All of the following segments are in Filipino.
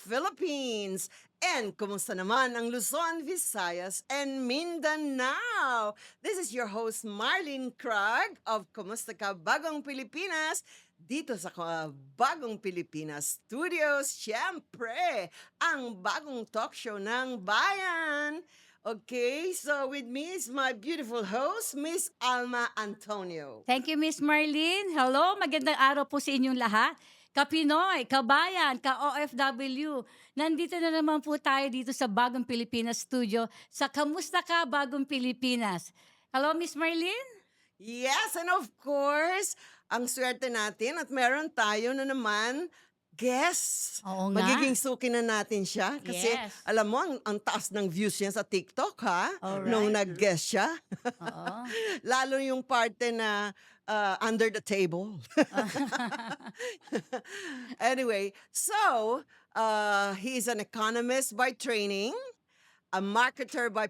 Philippines. And kumusta naman ang Luzon, Visayas, and Mindanao? This is your host Marlene Krag of Kumusta Ka Bagong Pilipinas dito sa Bagong Pilipinas Studios. Siyempre, ang bagong talk show ng bayan. Okay, so with me is my beautiful host, Miss Alma Antonio. Thank you, Miss Marlene. Hello, magandang araw po sa inyong lahat. Ka-Pinoy, kabayan, ka-OFW. Nandito na naman po tayo dito sa Bagong Pilipinas Studio sa Kamusta Ka Bagong Pilipinas. Hello, Miss Marlene? Yes, and of course, ang swerte natin at meron tayo na naman guest. Oo nga. Magiging suki na natin siya. Kasi Yes. alam mo, ang taas ng views niya sa TikTok, ha? Alright. Nung nag-guest siya. Oo. Lalo yung parte na under the table. Anyway, so he's an economist by training, a marketer by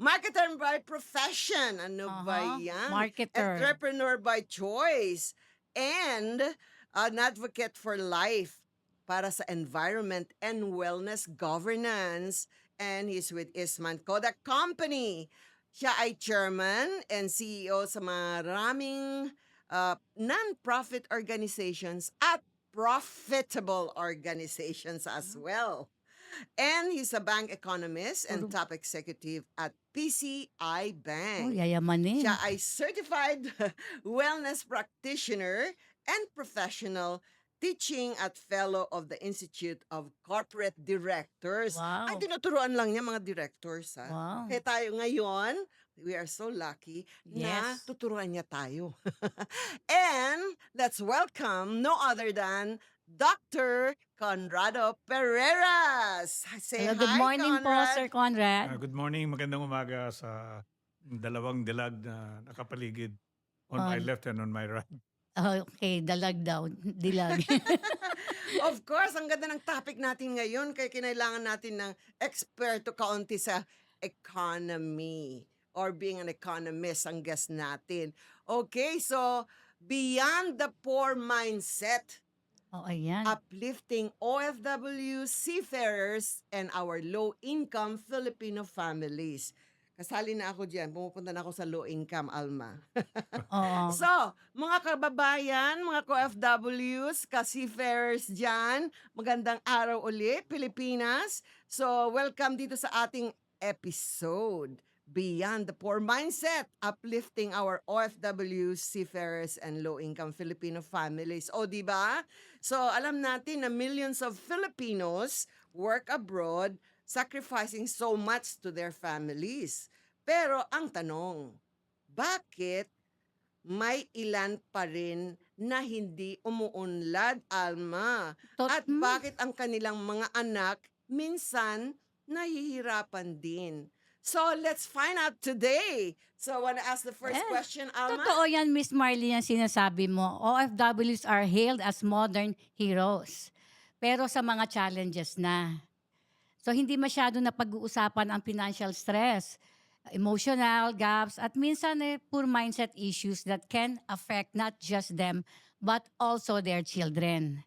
marketer by profession. Ano ba yan? Marketer. Entrepreneur by choice, and an advocate for life para sa environment and wellness governance. And he's with Eastman Kodak Company. Siya ay chairman and CEO sa maraming non-profit organizations at profitable organizations as well. And he's a bank economist and top executive at PCI Oh, Bank. yayamanin. Siya ay certified wellness practitioner and professional, teaching at fellow of the Institute of Corporate Directors. Wow. Ay, tinuturuan lang niya mga directors, ha? Wow. Kaya tayo ngayon, we are so lucky na Yes. tuturuan niya tayo. And let's welcome no other than Dr. Conrado Pereras. Say Hello, good hi, morning po, Conrad. Sir Conrad. Good morning, magandang umaga sa dalawang dilag na nakapaligid on my left and on my right. Okay, dalag daw. Dilag. Of course, ang ganda ng topic natin ngayon kaya kinailangan natin ng eksperto kaunti sa economy or being an economist ang guest natin. Okay, so beyond the poor mindset, Oh, ayan. uplifting OFW seafarers and our low-income Filipino families. Kasali na ako dyan. Pumupunta na ako sa low-income, Alma. Oo. So, mga kababayan, mga ka-OFWs, ka-seafarers dyan, magandang araw uli, Pilipinas. So, welcome dito sa ating episode, Beyond the Poor Mindset, uplifting our OFW, seafarers, and low-income Filipino families. O, di ba? So, alam natin na millions of Filipinos work abroad, sacrificing so much to their families. Pero ang tanong, bakit may ilan pa rin na hindi umuunlad, Alma? At bakit ang kanilang mga anak minsan nahihirapan din? So, let's find out today. So, I want to ask the first question, Alma. Totoo yan, Miss Marley, yung sinasabi mo. OFWs are hailed as modern heroes. Pero sa mga challenges na. So, hindi masyado na pag-uusapan ang financial stress, emotional gaps, at minsan poor mindset issues that can affect not just them, but also their children.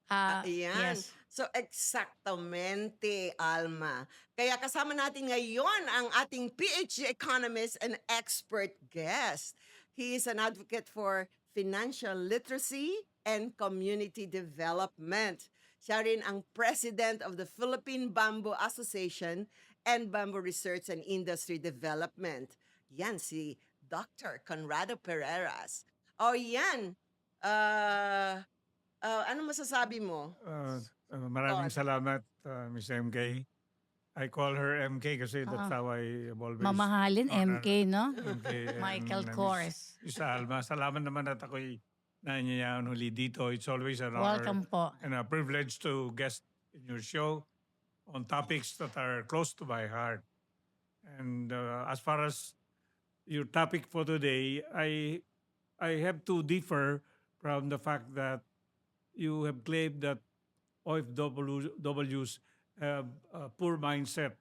Ayan. Yes. So, exactamente, Alma. Kaya kasama natin ngayon ang ating PhD economist and expert guest. He is an advocate for financial literacy and community development. Siya rin ang president of the Philippine Bamboo Association and Bamboo Research and Industry Development. Yan, si Dr. Conrado Pereras. O yan, ano masasabi mo? Maraming salamat, Miss MK. I call her MK kasi that's how I have always Mamahalin, honor MK, no? MK Michael and Kors. Miss Alma. Salamat naman at ako'y nanyayaon huli dito. It's always an honor Welcome po. and a privilege to guest in your show on topics that are close to my heart. And as far as your topic for today, I have to differ from the fact that you have claimed that OFWs have a poor mindset.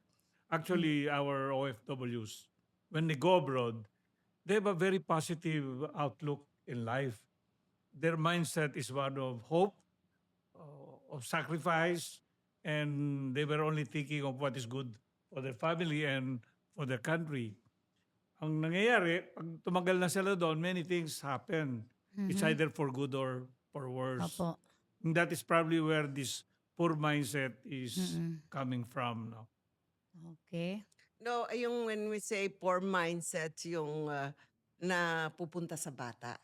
Actually, our OFWs, when they go abroad, they have a very positive outlook in life. Their mindset is one of hope, of sacrifice, and they were only thinking of what is good for their family and for their country. Ang nangyayari, pag tumagal na sila doon, many things happen. It's either for good or for worse. Opo. And that is probably where this poor mindset is coming from. No? Okay. No, yung when we say poor mindset, yung na pupunta sa bata.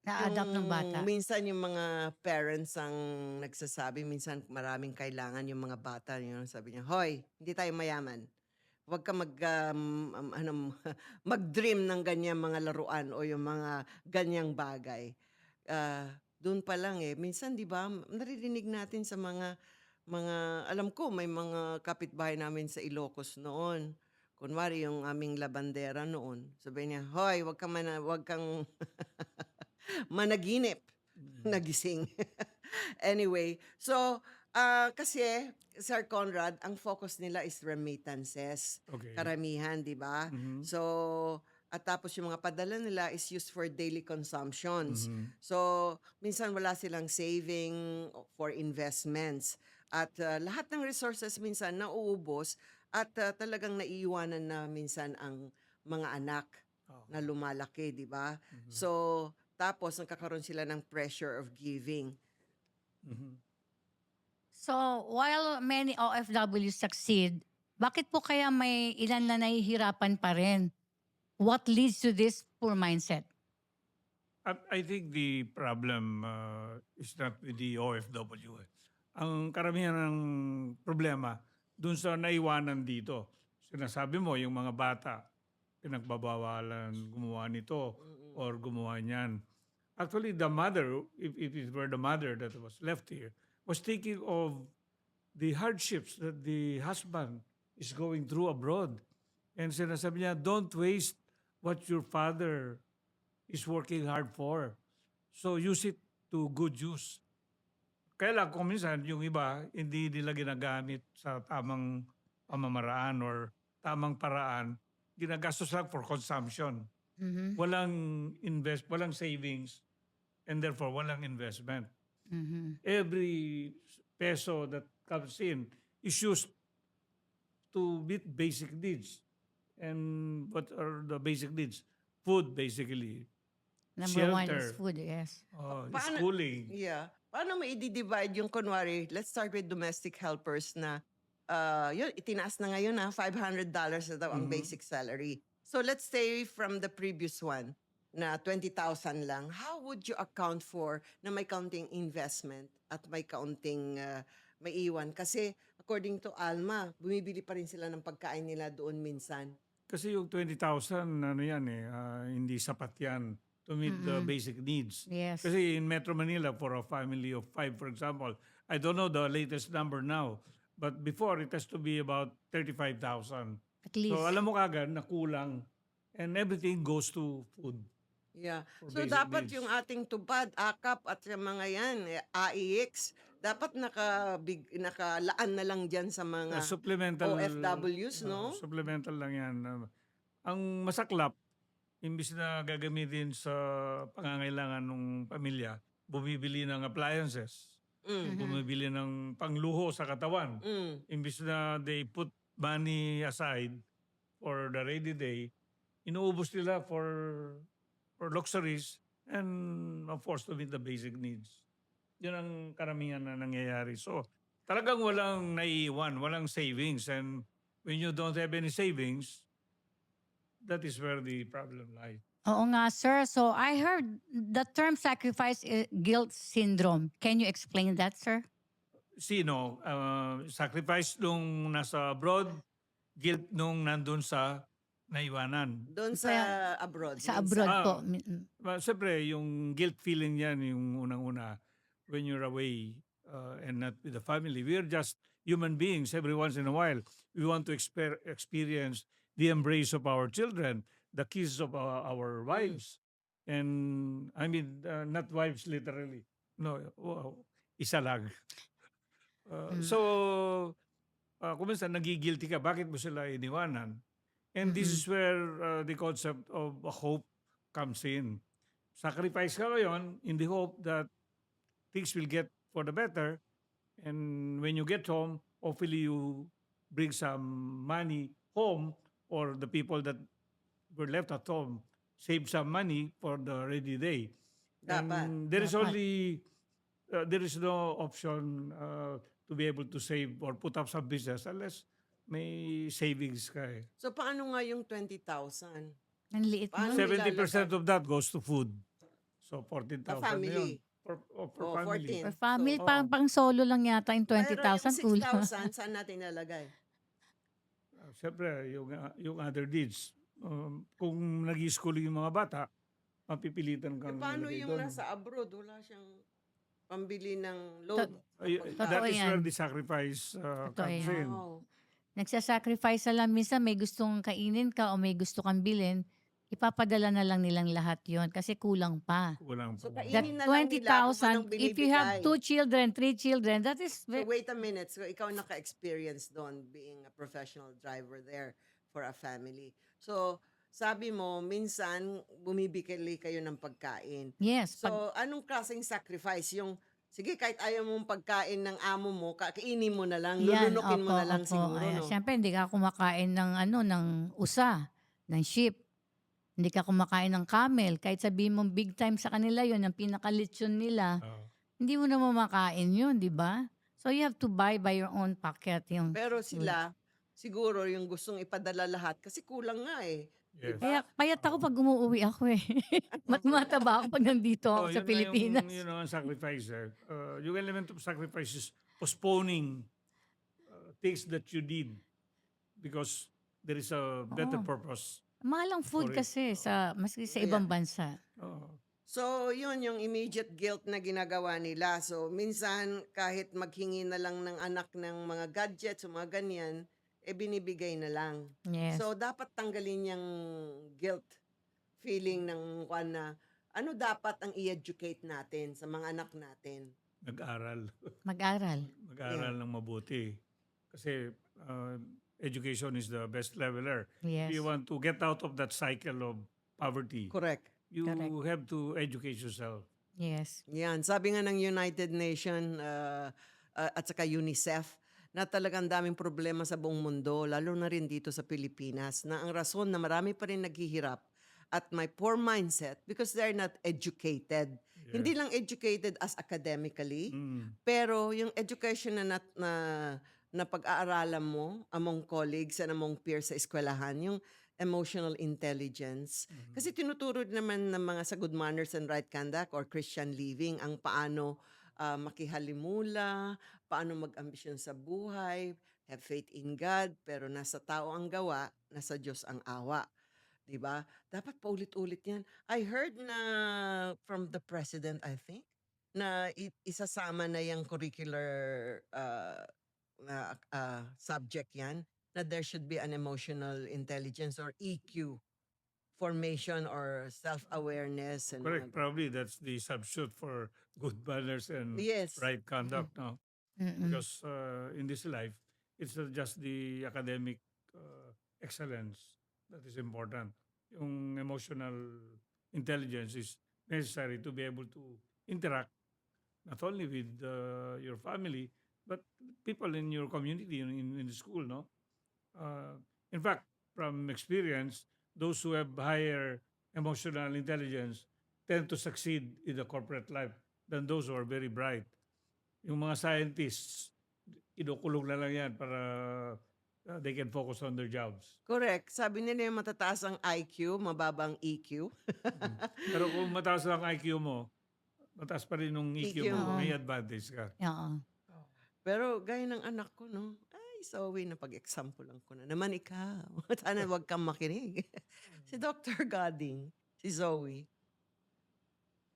Na-adopt ng bata. Minsan yung mga parents ang nagsasabi, minsan maraming kailangan yung mga bata. Yung sabi niya, hoy, hindi tayo mayaman. Huwag ka mag-dream ng ganyang mga laruan o yung mga ganyang bagay. Doon pa lang minsan di ba, naririnig natin sa mga, alam ko may mga kapitbahay namin sa Ilocos noon. Kunwari yung aming labandera noon. Sabi niya, hoy, huwag kang managinip. Nagising. Anyway, so kasi Sir Conrad, ang focus nila is remittances. Okay. Karamihan, di ba? So, at tapos yung mga padala nila is used for daily consumptions. So, minsan wala silang saving for investments. At lahat ng resources minsan nauubos at talagang naiiwanan na minsan ang mga anak na lumalaki, di ba? So, tapos nagkakaroon sila ng pressure of giving. So, while many OFWs succeed, bakit po kaya may ilan na nahihirapan pa rin? What leads to this poor mindset? I think the problem is not with the OFW. Ang karamihan ng problema dun sa naiwanan dito. Sinasabi mo, yung mga bata, pinagbabawalan gumawa nito or gumawa niyan. Actually, the mother, if it were the mother that was left here, was thinking of the hardships that the husband is going through abroad. And sinasabi niya, don't waste what your father is working hard for. So use it to good use. Kaya lang kung minsan yung iba hindi nila ginagamit sa tamang pamamaraan or tamang paraan, ginagastos lang for consumption. Walang savings and therefore walang investment. Every peso that comes in is used to meet basic needs. And what are the basic needs? Food, basically. Number one is Shelter. food, yes. Paano- Schooling. Yeah. Paano mo i-divide yung kunwari, let's start with domestic helpers na yun, itinaas na ngayon $500 na daw ang basic salary. So let's say from the previous one na 20,000 lang, how would you account for na may counting investment at may counting may iwan? Kasi according to Alma, bumibili pa rin sila ng pagkain nila doon minsan. Kasi yung 20,000, ano yan hindi sapat yan to meet the basic needs. Yes. Kasi in Metro Manila, for a family of 5, for example, I don't know the latest number now, but before it has to be about 35,000. At least. So alam mo kagad na kulang and everything goes to food. Yeah. For So basic dapat needs. yung ating tupad, AKAP at yung mga yan, AIX, dapat nakalaan na lang dyan sa mga Supplemental OFWs, no? Supplemental lang yan. Ang masaklap, imbis na gagamitin sa pangangailangan ng pamilya, bumibili ng appliances, bumibili ng pangluho sa katawan. Imbis na they put money aside for the rainy day, inuubos nila for luxuries and of course to meet the basic needs. Yun ang karamihan na nangyayari. So talagang walang naiiwan, walang savings. And when you don't have any savings, that is where the problem lies. Oo nga, sir. So I heard the term sacrifice guilt syndrome. Can you explain that, sir? Sino? Sacrifice nung nasa abroad, guilt nung nandun sa naiwanan. Doon sa abroad. Sa minsan. abroad po. Siyempre, yung guilt feeling yan, yung unang-una, when you're away and not with the family. We're just human beings. Every once in a while, we want to experience the embrace of our children, the kiss of our wives. And I mean, not wives literally. No, isa lang. So, kung minsan nagigilty ka, bakit mo sila iniwanan? And this is where the concept of hope comes in. Sacrifice ka ngayon in the hope that things will get for the better. And when you get home, hopefully you bring some money home, or the people that were left at home save some money for the rainy day. Dapat. And there is Dapat. only there is no option to be able to save or put up some business unless may savings ka eh. So paano nga yung 20,000? Ang liit Paano nun. 70% of that goes to food. So 14,000 Sa na yun. family. For Oh, family. 14. Per family, So, pang, pang solo lang yata yung Pero 20,000. yung Kulang. 6,000, saan natin nalagay? Siyempre, yung other needs. Kung nag-schooling yung mga bata, mapipilitan Eh, kang paano ilagay yung doon. nasa abroad? Wala siyang pambili ng load. Totoo That is where yan. the sacrifice Totoo comes yan. in. Wow. Nagsasacrifice na lang. Minsan may gustong kainin ka o may gusto kang bilhin, ipapadala na lang nilang lahat yon kasi kulang pa. Kulang So, pa. That kainin na lang nila kung anong 20,000, if you have binibigay. 2 children, 3 children, that is So wait a minute. So ikaw naka-experience doon being a professional driver there for a family. So sabi mo, minsan bumibili kayo ng pagkain. yes. So anong klaseng sacrifice? Yung, sige, kahit ayaw mong pagkain ng amo mo, kainin mo na lang, lulunukin mo na lang siguro, Ayan. no? Siyempre, hindi ka kumakain ng ng usa, ng sheep. Hindi ka kumakain ng camel. Kahit sabihin mong big time sa kanila yon, ang pinakalitsyon nila, hindi mo na mamakain yun, di ba? So you have to buy by your own pocket. Yung, Pero sila, siguro yung gustong ipadala lahat kasi kulang nga eh. Yes. kaya payat ako pag umuwi ako eh. Mataba ako pag nandito ako sa yun na Pilipinas. Yun ang sacrifice. Yung element of sacrifice is postponing things that you need because there is a better Oo. purpose. Mahal ang food For it. kasi maski sa Yeah. ibang bansa. So, yun yung immediate guilt na ginagawa nila. So, minsan, kahit maghingi na lang ng anak ng mga gadgets o mga ganyan, binibigay na lang. Yes. So, dapat tanggalin yung guilt feeling ng na ano dapat ang i-educate natin sa mga anak natin. Nag-aral. Mag-aral. Mag-aral ng mabuti. Kasi education is the best leveler. Yes. If you want to get out of that cycle of poverty, Correct. you Correct. have to educate yourself. Yes. Yan. Sabi nga ng United Nation at saka UNICEF na talagang daming problema sa buong mundo, lalo na rin dito sa Pilipinas, na ang rason na marami pa rin naghihirap at may poor mindset because they're not educated. Yes. Hindi lang educated as academically, Mm. pero yung education na pag-aaralan mo among colleagues and among peers sa eskwelahan, yung emotional intelligence. Kasi tinuturo din naman ng mga sa good manners and right conduct or Christian living ang paano makihalimula, paano mag-ambisyon sa buhay, have faith in God, pero nasa tao ang gawa, nasa Diyos ang awa. 'Di ba? Dapat paulit-ulit 'yan. I heard na from the president, I think, na isasama na yung curricular subject 'yan, na there should be an emotional intelligence or EQ formation or self-awareness and Correct. Probably that's the substitute for good manners and Yes. right conduct. No? Mm-mm. Because in this life, it's not just the academic excellence that is important. Yung emotional intelligence is necessary to be able to interact not only with your family, but people in your community, in the school. No? In fact, from experience, those who have higher emotional intelligence tend to succeed in the corporate life than those who are very bright. Yung mga scientists, inukulong na lang yan para they can focus on their jobs. Correct. Sabi nila yung matataas ang IQ, mababang EQ. Pero kung mataas ang IQ mo, mataas pa rin yung EQ EQ. mo, Oo. may advantage ka. Oo. Pero gaya ng anak ko, no? Ay, sorry na pag-example lang ko na. Naman ikaw. Sana wag kang makinig. Si Dr. Goding, si Zoe.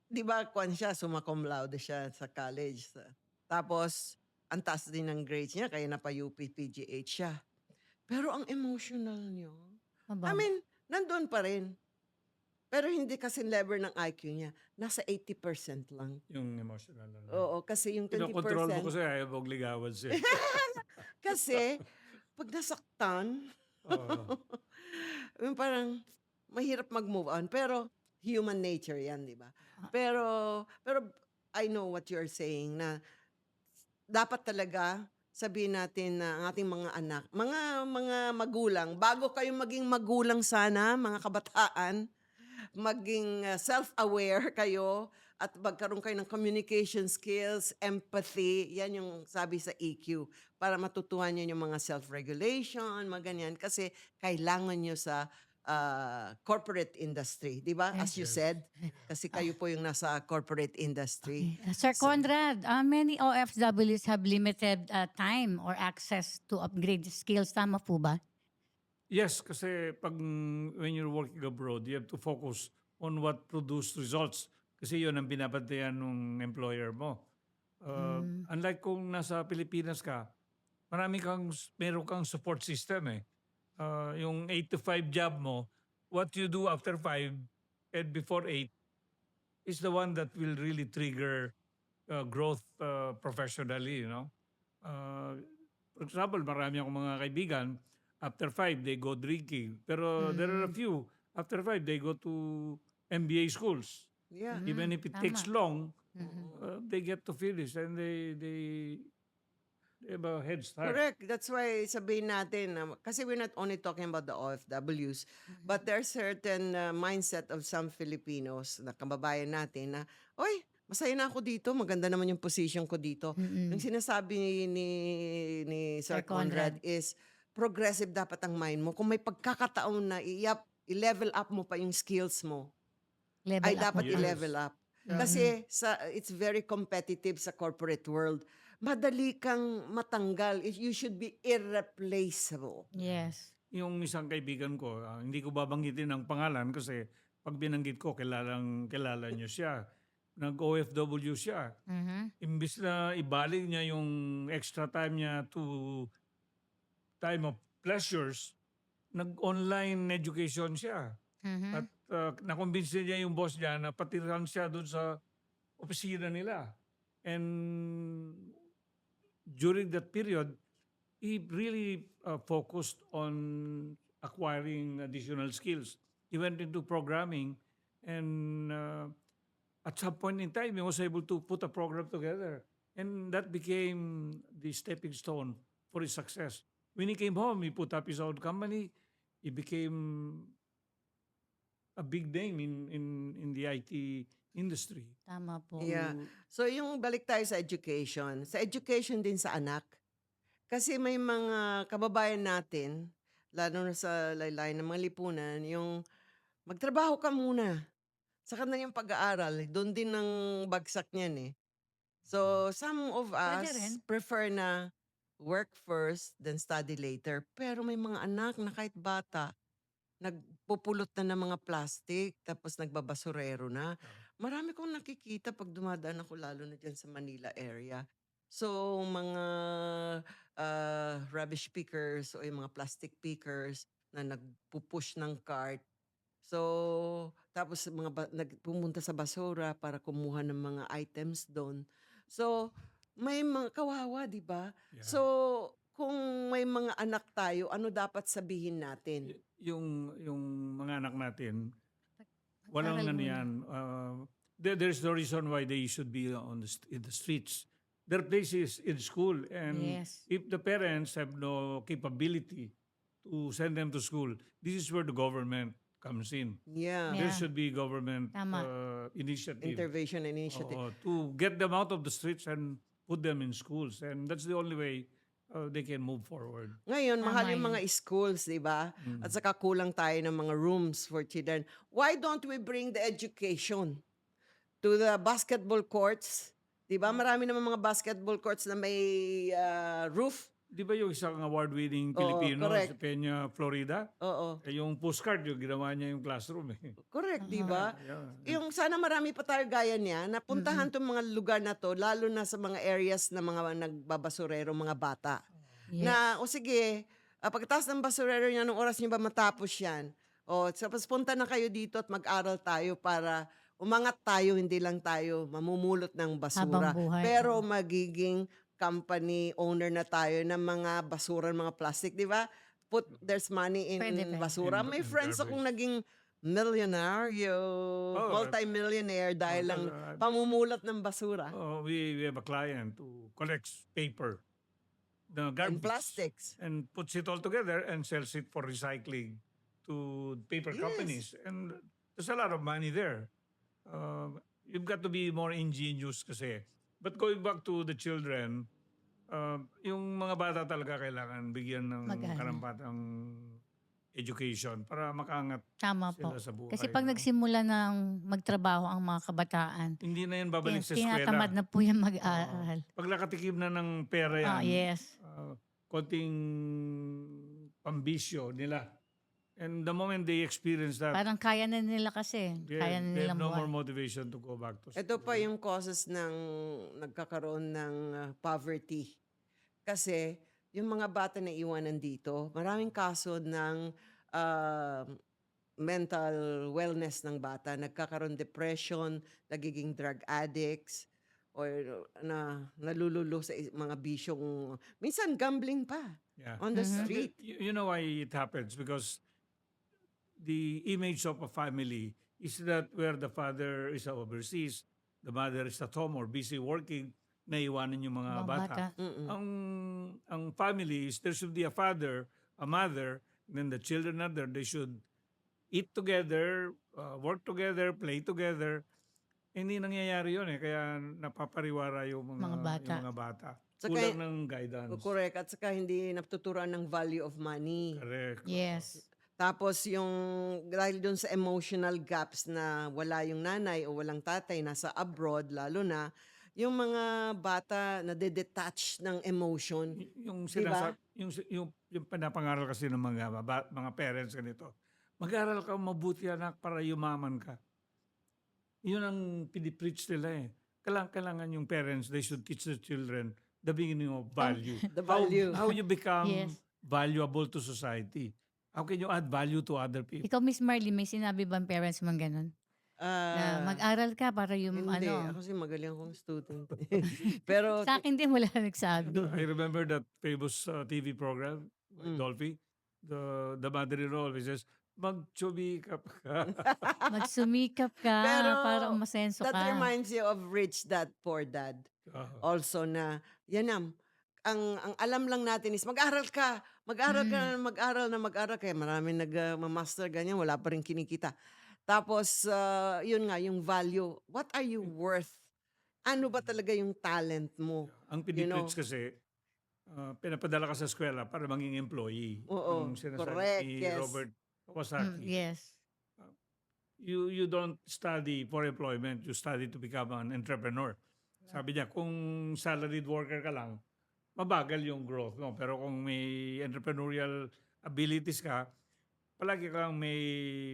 Di ba, kwan siya, summa cum laude siya sa college. Tapos, ang taas din ng grades niya, kaya napa-UP PGH siya. Pero ang emotional niyo, I mean, nandun pa rin. Pero hindi kasi level ng IQ niya. Nasa 80% lang. Yung emotional. Oo, kasi yung 20%. Kinokontrol mo kasi ayaw mong ligawan siya. Kasi, pag nasaktan, Oo. yung parang mahirap mag-move on. Pero, human nature yan, di ba? Pero I know what you're saying na dapat talaga sabihin natin na ang ating mga anak, mga magulang, bago kayo maging magulang sana, mga kabataan, maging self-aware kayo at magkaroon kayo ng communication skills, empathy, yan yung sabi sa EQ, para matutuhan nyo yung mga self-regulation, mga ganyan, kasi kailangan nyo sa corporate industry, di ba? As you Yes. said, kasi kayo po yung nasa corporate industry. Okay. Sir So- Conrad, many OFWs have limited time or access to upgrade skills. Tama po ba? Yes, kasi when you're working abroad, you have to focus on what produce results. Kasi yun ang binabantayan ng employer mo. Unlike kung nasa Pilipinas ka, meron kang support system eh. Yung 8 to 5 job mo, what you do after 5 and before 8 is the one that will really trigger growth professionally, you know. For example, marami akong mga kaibigan, after 5 they go drinking. Pero there are a few, after 5 they go to MBA schools. Yeah. Even if it Tama. takes long, Mhm. they get to finish and they have a head start. Correct. That's why sabihin natin, kasi we're not only talking about the OFWs, but there's certain mindset of some Filipinos na kababayan natin na, oy, masaya na ako dito, maganda naman yung position ko dito. Yung sinasabi ni Sir Sir Conrad. Conrad is, progressive dapat ang mind mo. Kung may pagkakataon na i-level up mo pa yung skills mo, Level ay up dapat mo pa. i-level up. Kasi it's very competitive sa corporate world. Madali kang matanggal. You should be irreplaceable. Yes. Yung isang kaibigan ko, hindi ko babanggitin ang pangalan kasi pag binanggit ko, kilala niyo siya. Nag-OFW siya. Imbis na ibaling niya yung extra time niya to time of pleasures, nag-online education siya. At nakumbinsi niya yung boss niya na patiran siya doon sa opisina nila. And during that period, he really focused on acquiring additional skills. He went into programming and at some point in time, he was able to put a program together. And that became the stepping stone for his success. When he came home, he put up his own company. He became a big name in the IT industry. Tama po. Yeah. So yung balik tayo sa education. Sa education din sa anak. Kasi may mga kababayan natin, lalo na sa laylayan ng mga lipunan, yung magtrabaho ka muna. Sa kanilang pag-aaral, doon din ang bagsak niyan eh. So some of Pwede us rin. prefer na work first, then study later. Pero may mga anak na kahit bata, nagpupulot na ng mga plastic, tapos nagbabasurero na. Marami kong nakikita pag dumadaan ako, lalo na dyan sa Manila area. So, mga rubbish pickers o yung mga plastic pickers na nagpupush ng cart. So, tapos nagpumunta sa basura para kumuha ng mga items doon. So, may mga kawawa, di ba? Yeah. So, kung may mga anak tayo, ano dapat sabihin natin? Yung mga anak natin, walang Aral ano muna. yan. There's no reason why they should be in the streets. Their place is in school. And Yes. if the parents have no capability to send them to school, this is where the government comes in. Yeah. There Yeah. should be government Tama. initiative. Intervention initiative. Oo, to get them out of the streets and put them in schools. And that's the only way they can move forward. Ngayon, Tama mahal yung yun. mga schools, di ba? At saka kulang tayo ng mga rooms for children. Why don't we bring the education to the basketball courts? Di ba? Marami naman mga basketball courts na may roof. Di ba yung isang award-winning Oo, Pilipino correct. sa Peña, Florida? Oo. Yung postcard, yung ginawa niya yung classroom eh. Correct, di ba? Yeah. Yung sana marami pa tayo gaya niya, napuntahan tong mga lugar na to, lalo na sa mga areas na mga nagbabasurero, mga bata. Yes. Na, o sige, pagkatapos ng basurero niya, anong oras niyo ba matapos yan? O, tapos punta na kayo dito at mag-aral tayo para umangat tayo, hindi lang tayo mamumulot ng basura. Habang buhay. Pero magiging company owner na tayo ng mga basura, mga plastic, di ba? There's money in Pwede. basura. In May friends garbage. akong naging milyonaryo, Oh, multi-millionaire dahil lang pamumulat ng basura we have a client who collects paper, the and garbage, plastics. and puts it all together and sells it for recycling to paper Yes. companies. And there's a lot of money there. You've got to be more ingenious kasi. But going back to the children, yung mga bata talaga kailangan bigyan ng Mag-aral. karampatang education para makaangat Tama po. sila sa buhay. Kasi pag no? nagsimula ng magtrabaho ang mga kabataan, Hindi na yan babalik sa tinatamad eskwela. na po yan mag-aaral. Pag nakatikim na ng pera yan, Yes. konting pambisyo nila. And the moment they experience that, Parang kaya na nila kasi. Kaya na they have nilang no more buhay. motivation to go back to school. Ito pa yung causes ng nagkakaroon ng poverty. Kasi yung mga bata na iwanan dito, maraming kaso ng mental wellness ng bata. Nagkakaroon depression, nagiging drug addicts, or nalululo sa mga bisyong, minsan gambling pa Yeah. on the Mhm. street. You know why it happens? Because the image of a family is that where the father is overseas, the mother is at home or busy working, naiwanan yung mga Mga bata. bata. Mm-mm. Ang family is there should be a father, a mother, then the children are there. They should eat together, work together, play together. Hindi nangyayari yun eh. Kaya napapariwara yung Mga bata. Yung mga bata. Saka- Kulang ng guidance. Correct. At saka hindi natuturuan ng value of money. Correct. Yes. Tapos yung dahil doon sa emotional gaps na wala yung nanay o walang tatay nasa abroad, lalo na yung mga bata na detach ng emotion. Yung Diba? yung pinapangaral kasi ng mga parents ganito. Mag-aral ka mabuti anak para yumaman ka. Yun ang pinipreach nila eh. Kailangan yung parents, they should teach the children the beginning of value. The value. How you become Yes. valuable to society. How can you add value to other people? Ikaw, Miss Marley, may sinabi bang parents mong ganun? Na mag-aral ka para yung Hindi, ano. ako kasi magaling akong student. Pero Sa akin din wala nagsabi. I remember that famous TV program, Dolphy. The mother-in-law always says, mag-chubikap ka. Magsumikap ka Pero para umasenso that ka. reminds you of Rich Dad, Poor Dad. Also na, yan ang alam lang natin is mag-aral ka, mag-aral ka na mag-aral. Kaya maraming nag-master ganyan, wala pa rin kinikita. Tapos, yun nga, yung value. What are you worth? Ano ba talaga yung talent mo? Ang pinipreach kasi, pinapadala ka sa eskwela para maging employee. Oo, Ang sinasabi correct, ni yes. Robert Kawasaki. Yes. You don't study for employment, you study to become an entrepreneur. Sabi niya, kung salaried worker ka lang, mabagal yung growth. No? Pero kung may entrepreneurial abilities ka, palagi kang may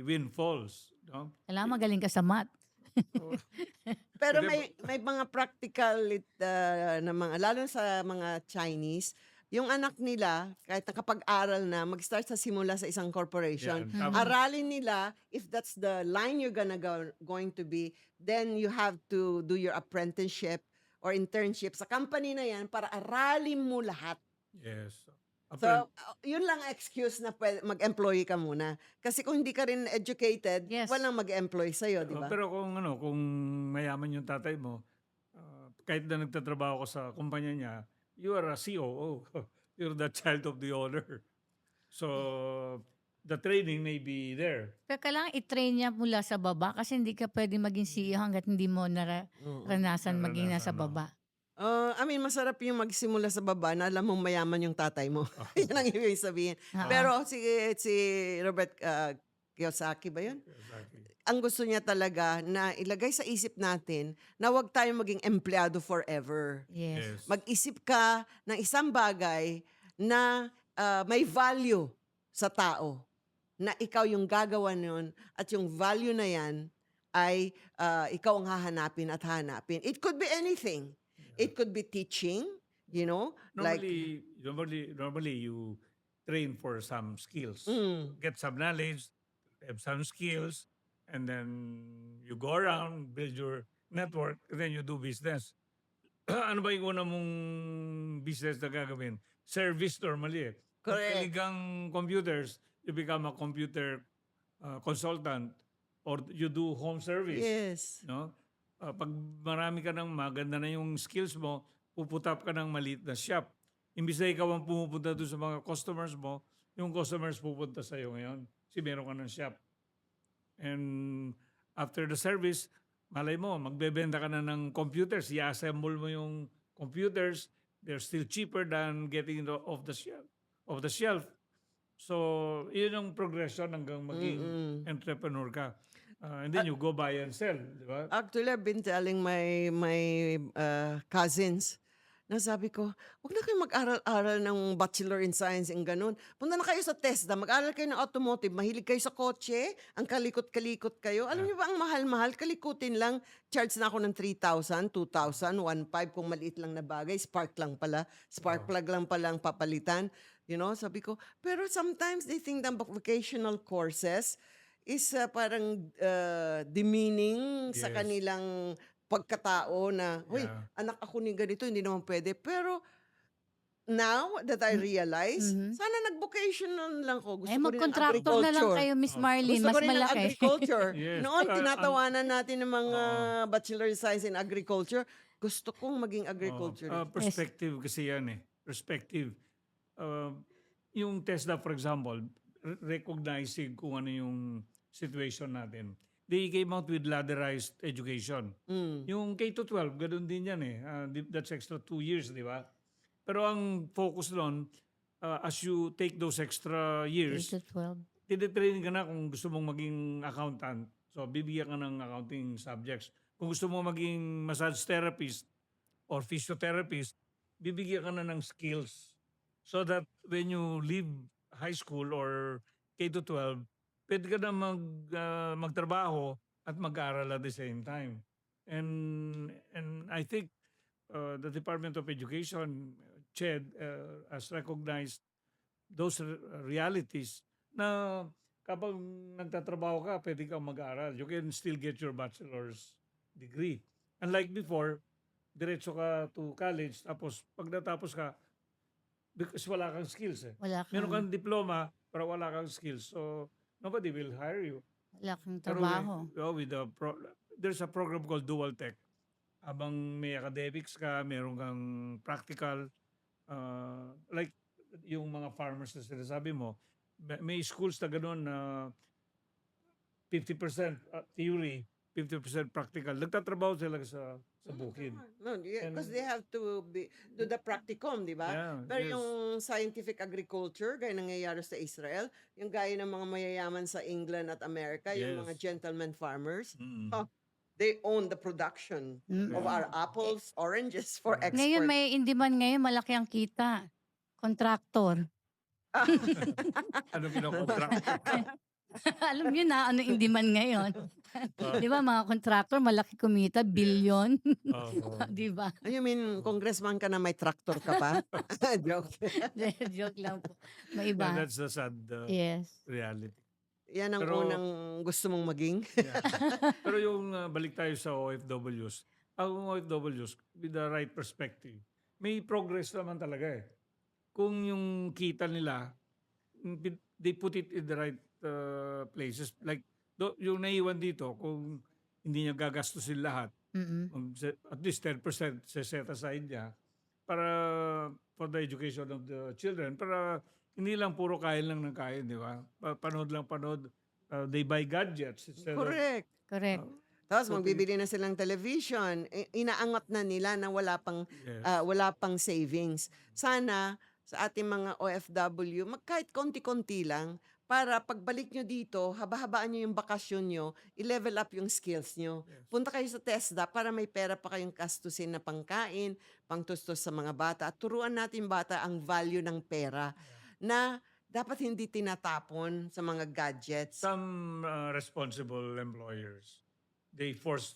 windfalls. No? Kailangan magaling ka sa math. Pero Hindi, may mga practical na mga, lalo sa mga Chinese, yung anak nila, kahit nakapag-aral na, mag-start sa simula sa isang corporation, Yan, tama. aralin nila, if that's the line you're going to be, then you have to do your apprenticeship or internship sa company na yan para aralin mo lahat. Yes. So, yun lang excuse na mag-employee ka muna. Kasi kung hindi ka rin educated, Yes. walang mag-employ sa'yo, di ba? Pero kung mayaman yung tatay mo, kahit na nagtatrabaho ko sa kumpanya niya, you are a COO. You're the child of the owner. So, the training may be there. Pero kailangan i-train niya mula sa baba kasi hindi ka pwede maging CEO hanggat hindi mo naranasan maging nasa Naranasan, no. baba. Masarap yung magsimula sa baba na alam mong mayaman yung tatay mo. Yun ang ibig sabihin. Oo. Pero si Robert Kiyosaki ba yun? Exactly. Ang gusto niya talaga na ilagay sa isip natin na huwag tayong maging empleyado forever. Yes. Mag-isip ka ng isang bagay na may value sa tao. Na ikaw yung gagawa nun at yung value na yan ay ikaw ang hahanapin at hanapin. It could be anything. It could be teaching, you know, Normally you train for some skills. Mm. Get some knowledge, have some skills, and then you go around, build your network, and then you do business. Ano ba yung una mong business na gagawin? Service normally eh. Correct. Kung computers, you become a computer consultant or you do home service. Yes. No? Pag marami ka ng maganda na yung skills mo, puputap ka ng maliit na shop. Imbis na ikaw ang pumupunta doon sa mga customers mo, yung customers pupunta sa'yo ngayon. Kasi meron ka ng shop. And after the service, malay mo, magbebenta ka na ng computers. I-assemble mo yung computers. They're still cheaper than getting it off the shelf. So, yun ang progression hanggang maging entrepreneur ka. And then you go buy and sell, di ba? Actually, I've been telling my cousins na sabi ko, huwag na kayo mag-aral-aral ng Bachelor in Science and ganun. Punta na kayo sa TESDA, mag-aral kayo ng automotive, mahilig kayo sa kotse, ang kalikot-kalikot kayo. Alam niyo ba, ang mahal-mahal, kalikutin lang. Charge na ako ng 3,000, 2,000, 1,500 kung maliit lang na bagay. Spark plug lang pala ang papalitan. You know, sabi ko, pero sometimes they think the vocational courses is parang demeaning sa Yes. kanilang pagkatao na, "Hoy, Yeah. anak ako ni ganito, hindi naman pwede." Pero now that I realize, sana nag-vocational lang ko. Gusto ko rin ng mag-contractor na lang agriculture. kayo, Miss Marlene. Gusto Mas ko rin ng malaki. agriculture. Yes. Noon, Ang- tinatawanan natin ng mga Bachelor in Science in Agriculture. Gusto kong maging agriculture. Perspective kasi yan eh. Perspective. Yung TESDA, for example, recognizing kung ano yung situation natin. They came out with ladderized education. Yung K-12, ganun din yan eh. That's extra 2 years, di ba? Pero ang focus doon, as you take those extra years, 8 to 12. tinitraining ka na kung gusto mong maging accountant. So, bibigyan ka ng accounting subjects. Kung gusto mong maging massage therapist or physiotherapist, bibigyan ka na ng skills. So that when you leave high school or K-12, pwede ka na magtrabaho at mag-aaral at the same time. And I think the Department of Education, CHED, has recognized those realities na kapag nagtatrabaho ka, pwede kang mag-aaral. You can still get your bachelor's degree. Unlike before, diretso ka to college, tapos pag natapos ka, because wala kang skills eh. Wala kang, Meron kang diploma, pero wala kang skills. So, nobody will hire you. wala kang Pero trabaho. there's a program called Dual Tech. Habang may academics ka, meron kang practical, like yung mga farmers na sinasabi mo, may schools na gano'n na 50% theory, 50% practical. Nagtatrabaho sila sa bukid. No, because And- they have to do the practicum, di ba? Yeah, Pero yes. yung scientific agriculture, gaya nangyayari sa Israel, yung gaya ng mga mayayaman sa England at America, yung mga Yes. gentleman farmers, Mm. they own the production of our apples, oranges for export. Ngayon may indiman ngayon, malaki ang kita. Kontraktor. Ano kinokontract? Alam niyo na ano indiman ngayon. Di ba mga kontraktor, malaki kumita, billion. Di ba? You mean, congressman ka na may tractor ka pa? Joke. Joke lang po. May iba. That's the sad Yes. reality. Yan ang Pero- unang gusto mong maging. Yeah. Pero yung balik tayo sa OFWs, ang OFWs with the right perspective, may progress naman talaga eh. Kung yung kita nila, they put it in the right places. Like, yung naiwan dito, kung hindi niya gagastusin lahat, at least 10% set aside niya para for the education of the children. Para hindi lang puro kain lang ng kain, di ba? Panood lang panood. They buy gadgets instead of Correct. Correct. Tapos magbibili na silang television. Inaangat na nila na wala pang savings. Sana sa ating mga OFW, kahit konti-konti lang, para pagbalik nyo dito, haba-habaan nyo yung bakasyon nyo, i-level up yung skills nyo. Yes. Punta kayo sa TESDA para may pera pa kayong kastusin na pangkain, pangtustos sa mga bata. At turuan natin bata ang value ng pera na dapat hindi tinatapon sa mga gadgets. some responsible employers, they force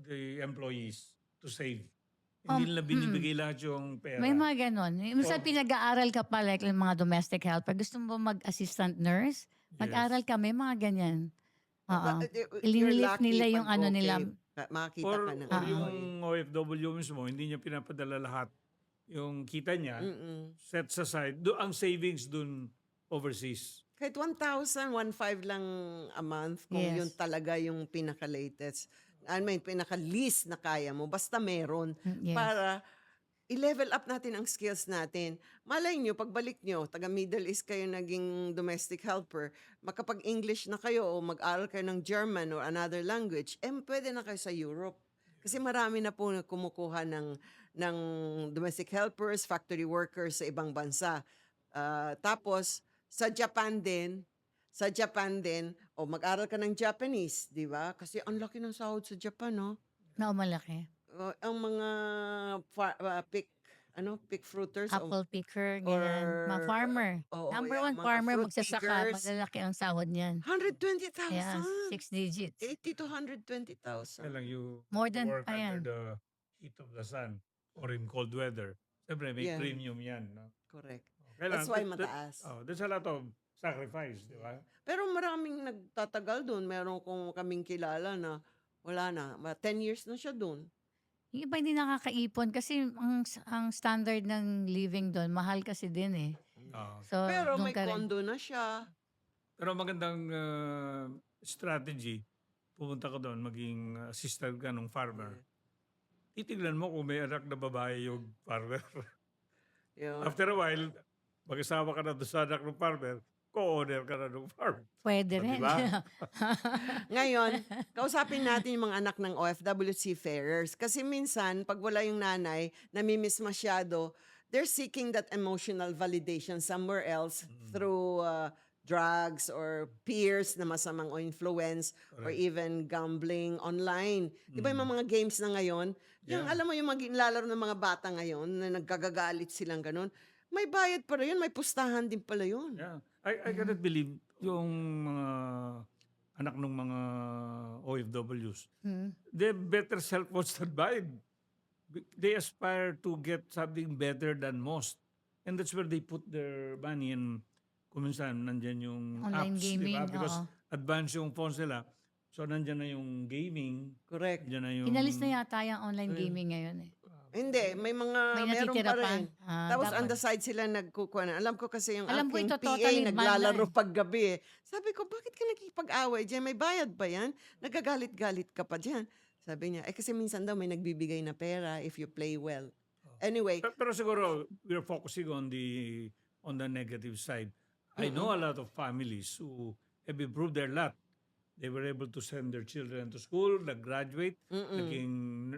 the employees to save. Hindi nila binibigay lahat yung pera. May mga ganon. Minsan pinag-aaral ka pa, like yung mga domestic helper. Gusto mo mag-assistant nurse? Mag-aral ka, may mga ganyan. Oo. Ilinilift nila yung ano nila. Makakita Or, ka ng or yung OFW mismo, hindi niya pinapadala lahat yung kita niya, Mm-mm. sets aside, ang savings dun overseas. Kahit 1,000, 1,500 lang a month kung yun Yes. talaga yung pinaka-latest. I mean, pinaka-least na kaya mo. Basta meron Yes. para i-level up natin ang skills natin. Malay nyo, pagbalik nyo, taga Middle East kayo naging domestic helper, makapag-English na kayo o mag-aral kayo ng German or another language, pwede na kayo sa Europe. Kasi marami na po na kumukuha ng domestic helpers, factory workers sa ibang bansa. Tapos, sa Japan din, o mag-aral ka ng Japanese, di ba? Kasi ang laki ng sahod sa Japan, no? Na malaki. Ang mga pick fruiters Apple picker, or ganyan. Mga farmer. oo, Number yeah, one mga farmer, fruit magsasaka. pickers, Malalaki ang sahod niyan. 120,000. Yeah, 6 digits. 80 to Kaya 120,000. lang you More than work pa under yan. the heat of the sun or in cold weather. Siyempre, may Yeah. premium yan. No? Correct. Kailangan, That's why mataas. there's a lot of sacrifice, di ba? Pero maraming nagtatagal doon. Meron kong kaming kilala na wala na. 10 years na siya doon. Yung iba hindi nakakaipon kasi ang standard ng living doon, mahal kasi din eh. Oo. So, Pero doon may ka rin. condo na siya. Pero magandang strategy, pumunta ka doon, maging assistant ka ng farmer. Titignan mo kung may anak na babae yung farmer. Yun. After a while, mag-asawa ka na doon sa anak ng farmer, co-owner ka na ng farm. Pwede O, rin. diba? Ngayon, kausapin natin yung mga anak ng OFW seafarers. Kasi minsan, pag wala yung nanay, namimiss masyado, they're seeking that emotional validation somewhere else through drugs or peers na masamang o influence or Correct. even gambling online. Di ba yung mga games na ngayon? Yung Yeah. alam mo yung lalaro ng mga bata ngayon na nagkagagalit silang ganun, may bayad pa rin yun, may pustahan din pala yun. Yeah. I cannot believe yung mga anak ng mga OFWs. Hmm. They have better self-worth than mine. They aspire to get something better than most. And that's where they put their money and kuminsan nandyan yung Online apps, gaming, di ba? Because oo. advanced yung phones nila. So nandyan na yung gaming, Correct. nandyan na yung... Inalis na yata yung online gaming ngayon eh. Hindi, may mga May meron natitira pa pa. rin. Tapos Dapat. on the side sila nagkukuha na. Alam ko kasi yung Alam ko aking ito PA totally ban na naglalaro eh. paggabi eh. Sabi ko, bakit ka nakikipag-away dyan? May bayad ba yan? Nagagalit-galit ka pa dyan. Sabi niya, kasi minsan daw may nagbibigay na pera if you play well. Anyway, Pero siguro, we're focusing on the negative side. I know a lot of families who have improved their lot. They were able to send their children to school, nag-graduate, naging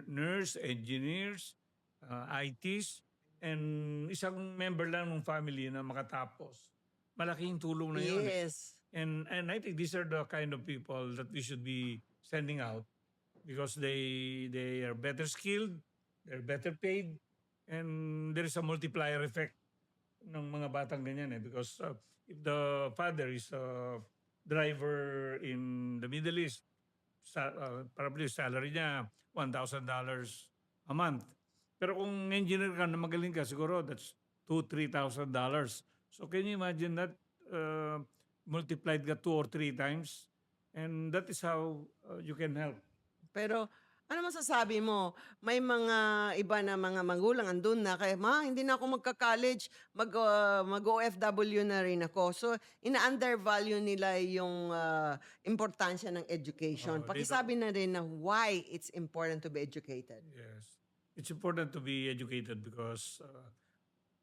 nurse, engineers, ITs, and isang member lang ng family na makatapos. Malaking tulong na yun. yes. And I think these are the kind of people that we should be sending out because they are better skilled, they're better paid, and there is a multiplier effect ng mga batang ganyan eh. Because if the father is a driver in the Middle East, probably salary niya $1,000 a month. Pero kung engineer ka na magaling ka, siguro that's $2,000-3,000. So can you imagine that multiplied ka 2 or 3 times? And that is how you can help. Pero ano masasabi mo? May mga iba na mga magulang andun na kaya, hindi na ako magka-college, mag-OFW na rin ako. So, ina-undervalue nila yung importansya ng education. Oo, Pakisabi na rin na why it's important to be educated. Yes. It's important to be educated because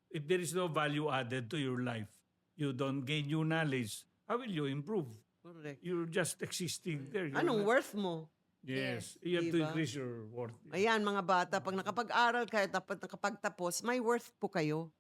if there is no value added to your life, you don't gain new knowledge, how will you improve? Correct. You're just existing there. You're Anong not- worth mo? Yes. You have to Diba? increase your worth. Ayan, mga bata, pag nakapag-aral kayo, dapat nakapagtapos, may worth po kayo.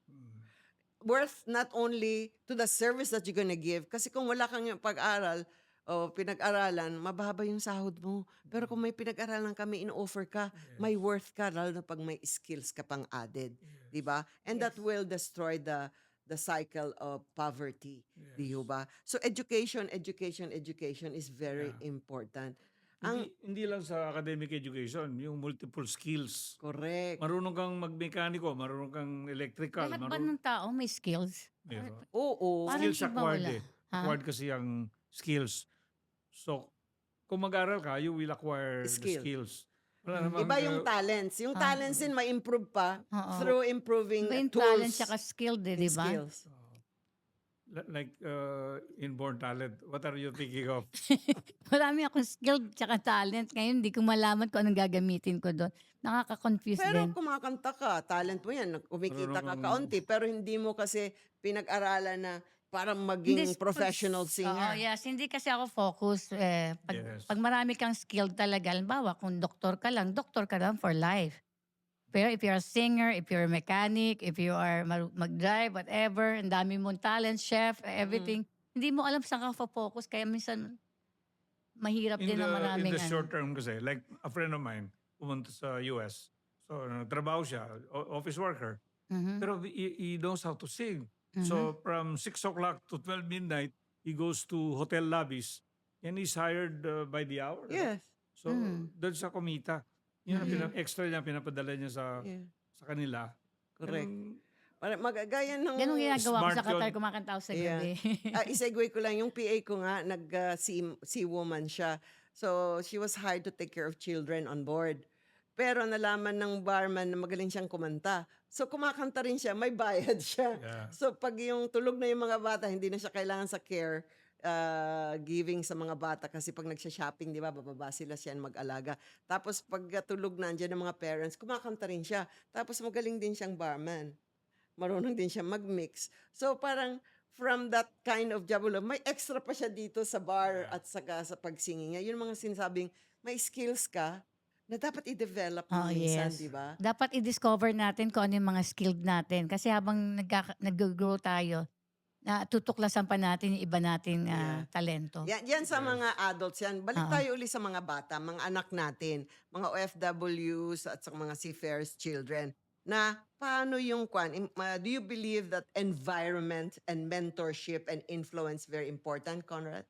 Worth not only to the service that you're gonna give, kasi kung wala kang pag-aral o pinag-aralan, mababa yung sahod mo. Pero kung may pinag-aralan kami, in-offer ka, may worth ka, lalo na pag may skills ka pang added. Di ba? And that will destroy the cycle of poverty. Di ba? So education is very important. Hindi lang sa academic education, yung multiple skills. Correct. Marunong kang magmekaniko, marunong kang electrical, Lahat ba ng tao may skills? Meron. Oo. Parang Skills iba acquired wala. eh. Ha? Acquired kasi ang skills. So, kung mag-aral ka, you will acquire the Skill. skills. Wala namang, Iba yung talents. Yung talents din ma-improve pa Oo. through improving Iba yung tools talent tsaka skilled eh, and di ba? skills. like inborn talent. What are you thinking of? Marami akong skill tsaka talent. Ngayon, hindi ko malaman kung anong gagamitin ko doon. Nakaka-confuse Pero din. kumakanta ka, talent mo yan, kumikita ka Marunong kang- kaunti, pero hindi mo kasi pinag-aralan na parang Hindi, maging professional Oo, singer. yes. Hindi kasi ako focus. Yes. Pag marami kang skill talaga, halimbawa, kung doktor ka lang for life. Pero if you're a singer, if you're a mechanic, if you are mag-drive, whatever, ang dami mong talent, chef, everything, hindi mo alam saan ka focus. Kaya minsan, mahirap din na in maraming the short term kasi, like a friend of mine, pumunta sa US. So, nagtrabaho siya, office worker. Mhm, Pero he knows how to sing. mhm. So, from 6 o'clock to 12 midnight, he goes to hotel lobbies and he's hired by the hour. Yes. So, doon sa kumita. Yun ang extra niya, pinapadala niya Yeah. sa kanila. Correct. Ganun- Parang magagaya ng... Ganun ginagawa ko smart sa Qatar, yun. kumakanta ako sa Yeah. gabi. Isegue ko lang, yung PA ko nga, sea woman siya. So, she was hired to take care of children on board. Pero nalaman ng barman na magaling siyang kumanta. So, kumakanta rin siya, may bayad siya. Yeah. So, pag yung tulog na yung mga bata, hindi na siya kailangan sa care, giving sa mga bata kasi pag nagsha-shopping, di ba, bababa sila siya mag-alaga. Tapos pag tulog na, andyan ng mga parents, kumakanta rin siya. Tapos magaling din siyang barman. Marunong din siya mag-mix. So parang from that kind of job, may extra pa siya dito sa bar at saka sa pagsinging niya. Yun mga sinasabing, may skills ka na dapat i-develop Oh, minsan, yes. di ba? Dapat i-discover natin kung ano yung mga skilled natin. Kasi habang nag-grow tayo, tutuklasan pa natin yung iba nating talento. Yan sa mga adults yan. Balik tayo uli sa mga bata, mga anak natin, mga OFWs at sa mga seafarers children. Na paano yung do you believe that environment and mentorship and influence very important, Conrad?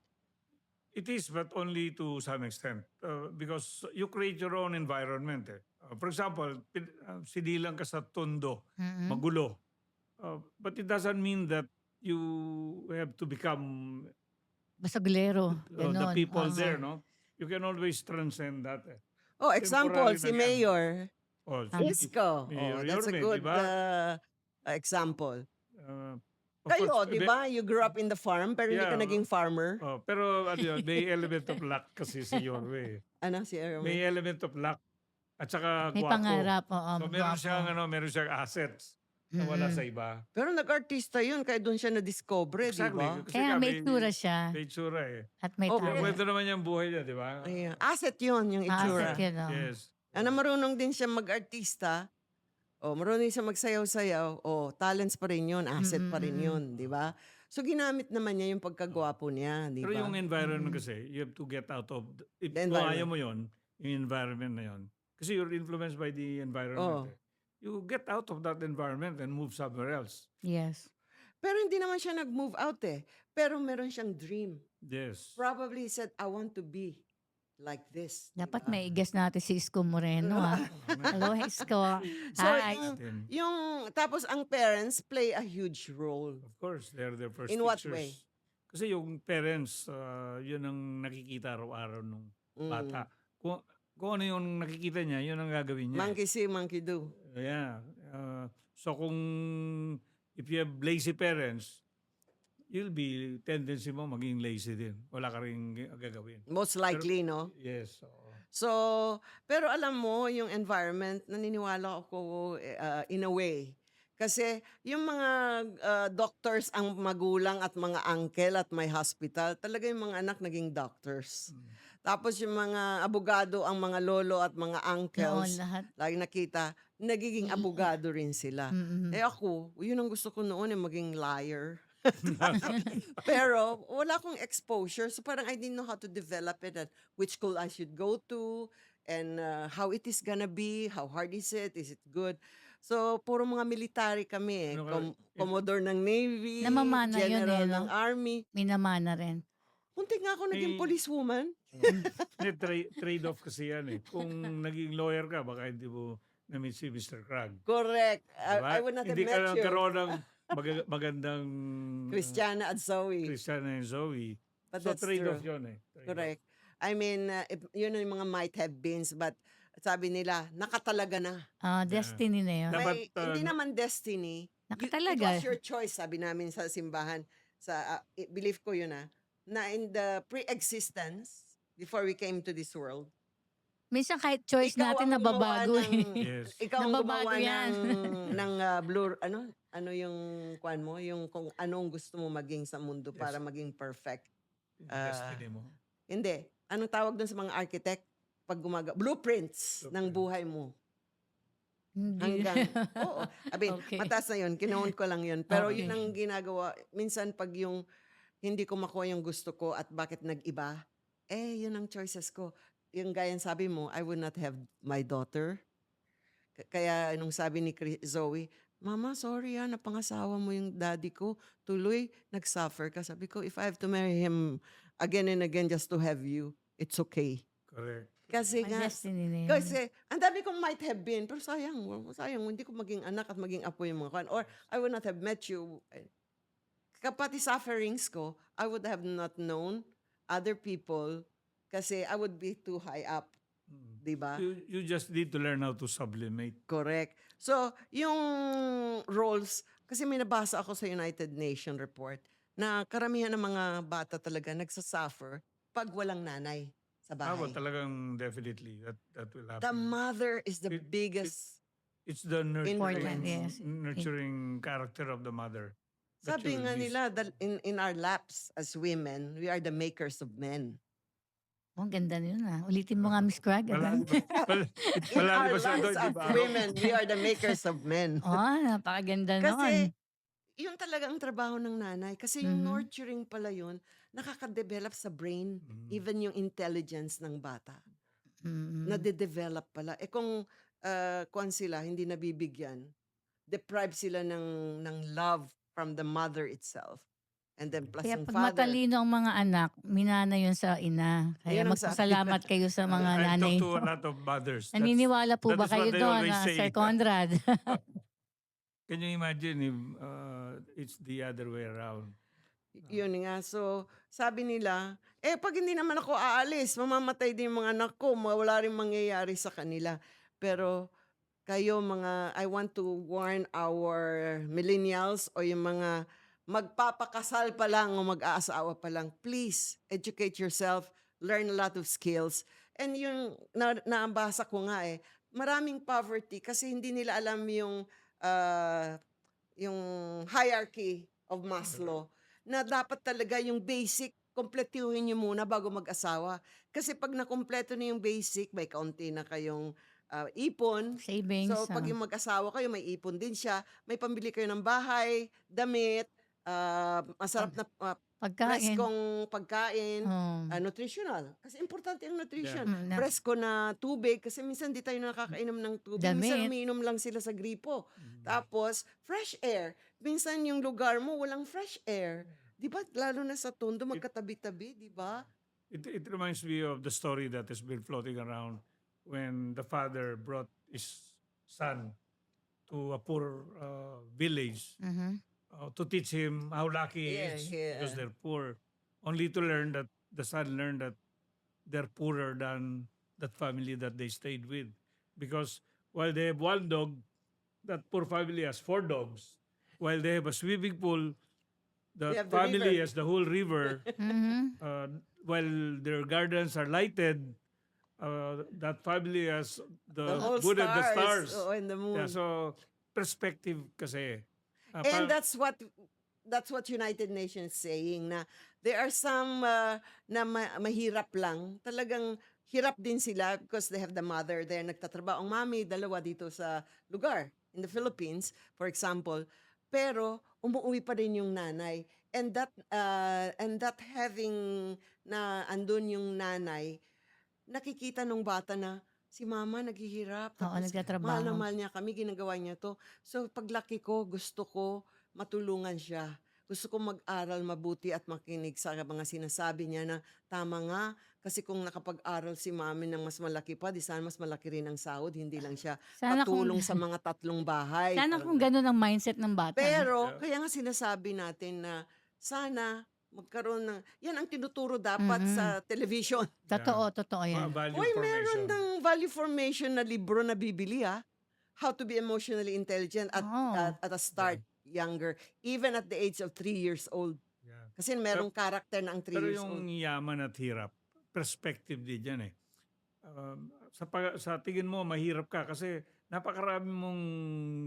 It is, but only to some extent. Because you create your own environment. For example, sinilang ka sa tondo, magulo. But it doesn't mean that you have to become Basagulero. the Ganon. people Oo. there, no? You can always transcend that. Oh, example, Temporary si na yan. Mayor Oh, Isko. Mayor That's a Yorme, good di ba? Example. Of Kayo, course, di ba? You grew up in the farm pero hindi ka Yeah. naging farmer. pero ano yun, may element of luck kasi si Yorme. Ano si Erwin? May element of luck. At saka May gwapo. pangarap. Oo, So meron gwapo. siyang, meron siyang assets na wala sa iba. Pero nag-artista yun, kaya doon siya na-discover, di Exactly. ba? Kasi Kaya nga, may itsura siya. May itsura eh. At may Oh, talent. Kwento naman yung buhay niya, di ba? Ayan. Asset yun, yung itsura. Asset yun, oh. Yes. Ano, marunong din siya mag-artista. Marunong siya magsayaw-sayaw. talents pa rin yun, asset pa rin yun, di ba? So, ginamit naman niya yung pagkagwapo niya, di Pero ba? yung environment kasi, you have to get out of, if The kung environment. ayaw mo yun, yung environment na yun. Kasi you're influenced by the environment. You get out of that environment and move somewhere else. Yes. Pero hindi naman siya nag-move out Pero meron siyang dream. Yes. Probably he said, I want to be like this. di Dapat ba? may i-guess natin si Isko Moreno. Hello, Isko. So, Hi. tapos ang parents play a huge role. Of course, they're the first In what teachers. way? Kasi yung parents, yun ang nakikita araw-araw ng bata. Kung ano yung nakikita niya, yun ang gagawin niya. Monkey see, monkey do. Yeah. So kung if you have lazy parents, you'll be tendency mo maging lazy din. Wala ka rin gagawin. Most likely, no? Yes. So, pero alam mo, yung environment, naniniwala ako in a way. Kasi yung mga doctors ang magulang at mga uncle at may hospital, talaga yung mga anak naging doctors. Tapos yung mga abogado ang mga lolo at mga Noon uncles, lahat. lagi nakita, nagiging abogado rin sila. Ako, yun ang gusto ko noon, maging liar. Pero wala akong exposure. So parang I didn't know how to develop it and which school I should go to and how it is gonna be, how hard is it it good. So puro mga military kami Commodore ng Navy, Namamana yun General no? ng Army. Minamana rin. Muntik nga ako naging policewoman. Trade-off kasi yan eh. Kung naging lawyer ka, baka hindi mo na-meet si Mr. Crag. Correct. Diba? I would not have Hindi ka met you. nagkaroon ng magandang Christiana at Zoe. Christiana and Zoe. But So that's trade-off true. yun eh. Trade-off. Correct. I mean, yun yung mga might have beens, but sabi nila, nakatalaga na. Destiny na yun. Dapat, Hindi naman destiny. It Nakatalaga. was your choice, sabi namin sa simbahan. belief ko yun na in the pre-existence, before we came to this world, Minsan kahit choice ikaw natin ang gumawa nababago ng, Yes. ikaw ang Nababago gumawa yan. ng blur, ano yung kwan mo, yung kung anong gusto mo maging sa mundo Yes. para maging perfect. Destiny mo. Hindi. Anong tawag doon sa mga architect? Pag blueprints ng Blueprint. buhay mo. Hindi. Hanggang, oo. Abi, Okay. mataas na yun. Kinount ko lang yun. Pero yun Okay. ang ginagawa. Minsan pag yung hindi ko makuha yung gusto ko at bakit nag-iba, yun ang choices ko. Yung gayang sabi mo, I would not have my daughter. Kaya nung sabi ni Zoe, Mama, sorry napangasawa mo yung daddy ko. Tuloy, nag-suffer ka. Sabi ko, if I have to marry him again and again just to have you, it's okay. Correct. Kasi My nga, destiny na yun. kasi ang dami kong might have been, pero sayang, hindi ko maging anak at maging apo yung mga kan. Or I would not have met you. Kapati sufferings ko, I would have not known other people kasi I would be too high up. Mm. Diba? You just need to learn how to sublimate. Correct. So, yung roles, kasi may nabasa ako sa United Nations report na karamihan ng mga bata talaga nagsasuffer pag walang nanay sa bahay. Talagang definitely that will happen. The mother is the It- biggest. It's the Important, nurturing, yes. nurturing character of the mother. that Sabi you will nga miss. nila, in our laps as women, we are the makers of men. Oh, ang ganda nun Ulitin mo nga, Miss Craig. Wala, In wala our masyado, lives di as ba? women, we are the makers of men. Napakaganda nun. Kasi, yun talaga ang trabaho ng nanay. Kasi yung Mhm. nurturing pala yun, nakaka-develop sa brain, Mhm. even yung intelligence ng bata. Mm. Nade-develop pala. Kung kwan sila, hindi nabibigyan, deprive sila ng love from the mother itself. And then plus Kaya yung pag father. matalino ang mga anak, minana yun sa ina. Kaya Ayun ang sabi. magpasalamat kayo sa mga I nanay. talk to a lot of mothers. Naniniwala po that ba is what kayo they doon, always say. Sir Conrad? Can you imagine if it's the other way around? Yun nga. So, sabi nila, pag hindi naman ako aalis, mamamatay din yung mga anak ko, wala rin mangyayari sa kanila. Pero, kayo I want to warn our millennials o yung mga magpapakasal pa lang o mag-aasawa pa lang, please, educate yourself, learn a lot of skills. And yung naambasa ko nga maraming poverty kasi hindi nila alam yung hierarchy of Maslow na dapat talaga yung basic, kompletuhin nyo muna bago mag-asawa. Kasi pag nakompleto na yung basic, may kaunti na kayong ipon. Savings. So, pag yung mag-asawa kayo, may ipon din siya. May pambili kayo ng bahay, damit, masarap na Pagkain. preskong pagkain, Oh. nutritional. Kasi importante ang nutrition. Yeah. Presko na tubig. Kasi minsan di tayo nakakainom ng tubig. Damit. Minsan umiinom lang sila sa gripo. Tapos, fresh air. Minsan yung lugar mo, walang fresh air. Di ba? Lalo na sa Tondo, magkatabi-tabi, di ba? It reminds me of the story that has been floating around when the father brought his son to a poor village Mhm. to teach him how lucky he Yeah, is yeah. because they're poor, only to learn that the son learned that they're poorer than that family that they stayed with. Because while they have one dog, that poor family has 4 dogs. While they have a swimming pool, They the have the family river. has the whole river. Mhm. While their gardens are lighted, that family has The whole wood and the stars. Oh, and the moon. Yeah, so perspective kasi. And that's what United Nations is saying na there are some na mahirap lang. Talagang hirap din sila because they have the mother there nagtatrabaho. Ang mami, dalawa dito sa lugar in the Philippines, for example. Pero umuwi pa rin yung nanay. And that having na andun yung nanay, nakikita nung bata na si mama naghihirap. Oo, Tapos nagtatrabaho. mahal na mahal niya kami, ginagawa niya to. So paglaki ko, gusto ko matulungan siya. Gusto ko mag-aral mabuti at makinig sa mga sinasabi niya na tama nga. Kasi kung nakapag-aral si mami ng mas malaki pa, di sana mas malaki rin ang sahod. Hindi lang siya Sana patulong sa mga 3 bahay. Sana Parang kung ganun ang mindset ng bata. pero, kaya nga sinasabi natin na sana magkaroon ng, yan ang tinuturo dapat Mhm. sa television. Totoo yan. Value Uy, formation. meron ng value formation na libro na bibili How to be emotionally intelligent Oo. at a start younger, even at the age of 3 years old. Yeah. Kasi merong character na ang 3 Pero years yung old. yaman at hirap, perspective din yan eh. Sa tingin mo, mahirap ka kasi napakarami mong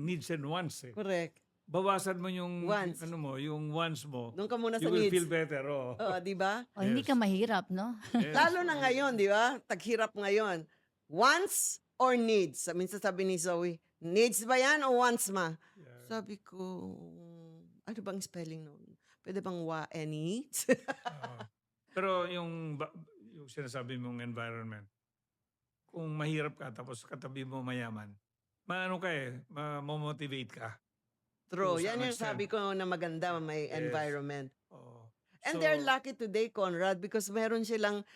needs and wants eh. Correct. Bawasan mo yung Wants. yung wants mo. Doon ka muna You sa will needs. feel better. Oh. Oo, di ba? O hindi Yes. ka mahirap, no? Yes. Lalo na ngayon, di ba? Taghirap ngayon. Wants or needs? Minsan sabi ni Zoe, needs ba yan o wants ma? Yeah. Sabi ko, ano bang spelling nun? Pwede bang needs? Pero yung sinasabi mong environment, kung mahirap ka tapos katabi mo mayaman, maano ka eh, ma-motivate ka. True. To Yan some yung sabi extent. ko na maganda, may Yes. environment. Oo. And So, they're lucky today, Conrad, because meron silang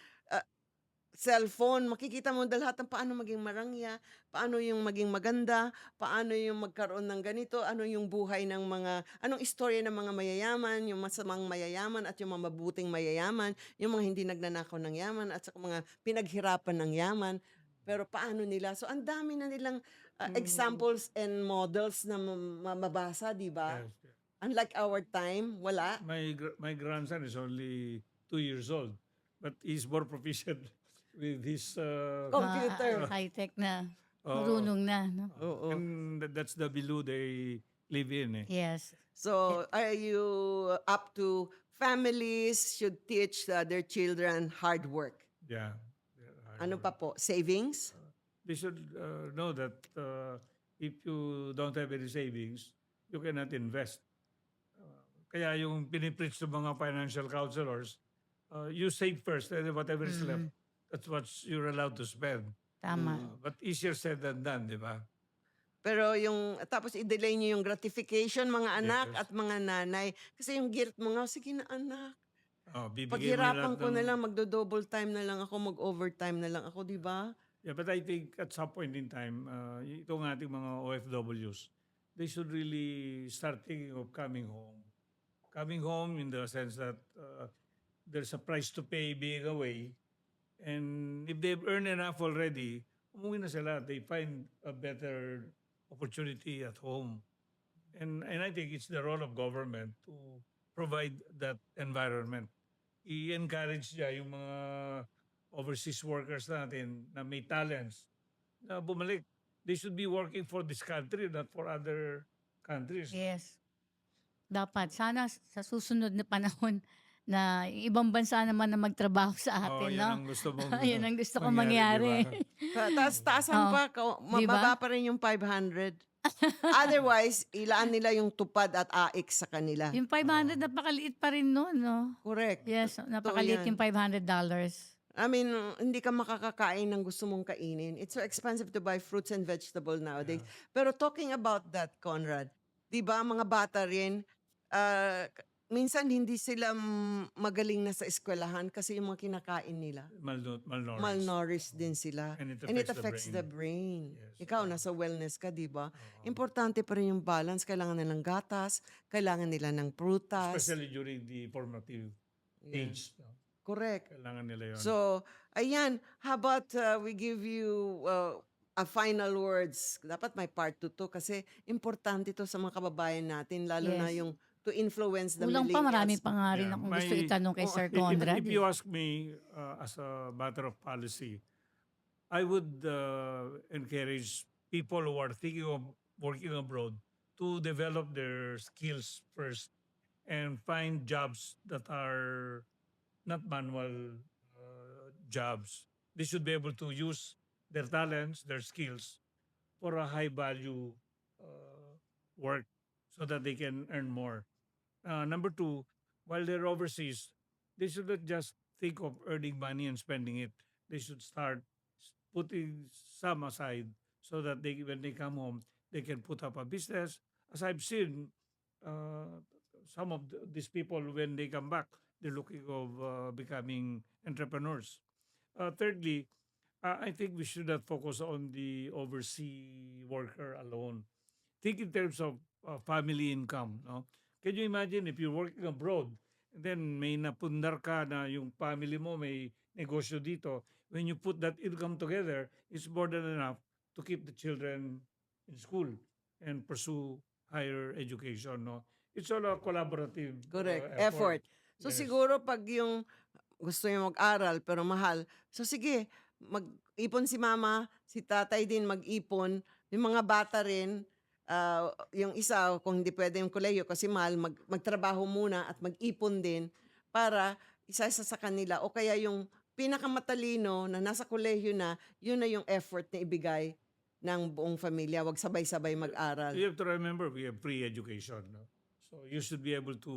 cellphone. Makikita mo lahat ng paano maging marangya, paano yung maging maganda, paano yung magkaroon ng ganito, ano yung buhay ng anong istorya ng mga mayayaman, yung masamang mayayaman at yung mga mabuting mayayaman, yung mga hindi nagnanakaw ng yaman at saka mga pinaghirapan ng yaman. Pero paano nila? So, ang dami na nilang examples and models na mabasa, di ba? yes, yes. Unlike our time, wala. My grandson is only 2 years old, but he's more proficient with his Computer. High-tech na. Oo. Marunong na, no? Oo. And that's the below they live in eh. Yes. So, are you up to families should teach their children hard work? Yeah. Ano pa po? Savings? They should know that if you don't have any savings, you cannot invest. Kaya yung pinipreach ng mga financial counselors, you save first and then whatever is left, that's what you're allowed to spend. Tama. But easier said than done, di ba? Pero tapos i-delay niyo yung gratification, mga anak Yes. at mga nanay. Kasi yung guilt mo nga, sige na anak. Bibigyan mo Paghirapan lahat ko na ng- lang, magdo-double time na lang ako, mag-overtime na lang ako, di ba? Yeah, but I think at some point in time, itong ating mga OFWs, they should really start thinking of coming home. Coming home in the sense that there's a price to pay being away. And if they've earned enough already, umuwi na sila. They find a better opportunity at home. And I think it's the role of government to provide that environment. I-encourage niya yung mga overseas workers natin na may talents na bumalik. They should be working for this country, not for other countries. Yes. Dapat. Sana sa susunod na panahon na ibang bansa naman na magtrabaho sa Oh, atin, yan no? ang gusto mong Yan ang gusto kong mangyari. diba? Taasan Oo. pa, Di ba? mababa pa rin yung 500. Otherwise, ilaan nila yung tupad at AX sa kanila. Yung 500, napakaliit pa rin noon, no? Correct. Yes, napakaliit yan. yung $500. I mean, hindi ka makakakain ng gusto mong kainin. It's so expensive to buy fruits and vegetables nowadays. Pero talking about that, Conrad, di ba mga bata rin, minsan hindi sila magaling na sa eskwelahan kasi yung mga kinakain nila. Malnourished. Malnourished din sila. And it And it affects affects the the brain. Yes. Ikaw, nasa wellness ka, di ba? Importante pa rin yung balance. Kailangan nilang gatas, kailangan nila ng prutas. Especially during the formative Yeah. age. No? Correct. Kailangan nila yun. So, ayan, how about we give you a final words? Dapat may part 2 to kasi importante to sa mga kababayan natin, lalo na Yes. yung to influence the Kulang pa, marami millennials. pa nga rin Yeah, akong gusto may- itanong kay Sir If- Conrad. If you ask me as a matter of policy, I would encourage people who are thinking of working abroad to develop their skills first and find jobs that are not manual jobs. They should be able to use their talents, their skills for a high value work so that they can earn more. Number 2, while they're overseas, they should not just think of earning money and spending it. They should start putting some aside so that when they come home, they can put up a business. As I've seen, some of these people, when they come back, they're looking of becoming entrepreneurs. Thirdly, I think we should not focus on the overseas worker alone. Think in terms of family income. No? Can you imagine if you're working abroad, and then may napundar ka na yung family mo may negosyo dito, when you put that income together, it's more than enough to keep the children in school and pursue higher education. No? It's all a collaborative Correct. effort. Effort. So Yes. siguro pag yung gusto niya mag-aral pero mahal, so sige, mag-ipon si mama, si tatay din mag-ipon, yung mga bata rin, yung isa kung hindi pwede yung kolehiyo kasi mahal, magtrabaho muna at mag-ipon din para isa-isa sa kanila o kaya yung pinakamatalino na nasa kolehiyo na, yun na yung effort na ibigay ng buong pamilya, wag sabay-sabay mag-aral. You have to remember we have free education. No? So you should be able to